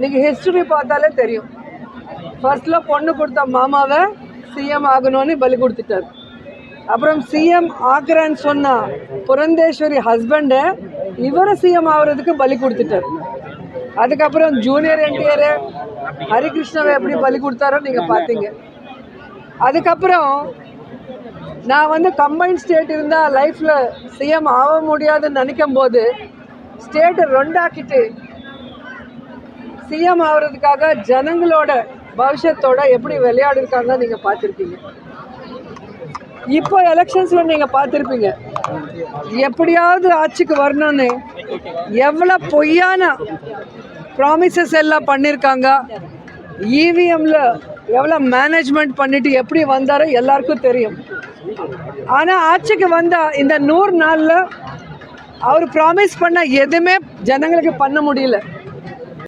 நீங்கள் ஹிஸ்டரி பார்த்தாலே தெரியும். ஃபர்ஸ்ட்டில் பொண்ணு கொடுத்த மாமாவை சிஎம் ஆகணும்னு பலி கொடுத்துட்டார். அப்புறம் சிஎம் ஆக்குறேன்னு சொன்னா புரந்தேஸ்வரி ஹஸ்பண்டை இவரை சிஎம் ஆகுறதுக்கு பலி கொடுத்துட்டார். அதுக்கப்புறம் ஜூனியர் என்டிஆர் ஹரிகிருஷ்ணாவை எப்படி பலி கொடுத்தாரோ நீங்கள் பார்த்தீங்க. அதுக்கப்புறம் நான் கம்பைன் ஸ்டேட் இருந்தால் லைஃப்பில் சிஎம் ஆக முடியாதுன்னு நினைக்கும் போது ஸ்டேட்டை ரெண்டாக்கிட்டு சிஎம் ஆகிறதுக்காக ஜனங்களோட பவிஷ்யத்தோட எப்படி விளையாடிருக்காங்க நீங்கள் பார்த்துருக்கீங்க. இப்போ எலெக்ஷன்ஸில் நீங்கள் பார்த்துருப்பீங்க, எப்படியாவது ஆட்சிக்கு வரணும்னு எவ்வளோ பொய்யான ப்ராமிசஸ் எல்லாம் பண்ணியிருக்காங்க. இவிஎம்மில் எவ்வளோ மேனேஜ்மெண்ட் பண்ணிவிட்டு எப்படி வந்தாரோ எல்லாருக்கும் தெரியும். ஆனால் ஆட்சிக்கு வந்தால் இந்த 100 நாளில் அவர் ப்ராமிஸ் பண்ண எதுவுமே ஜனங்களுக்கு பண்ண முடியல.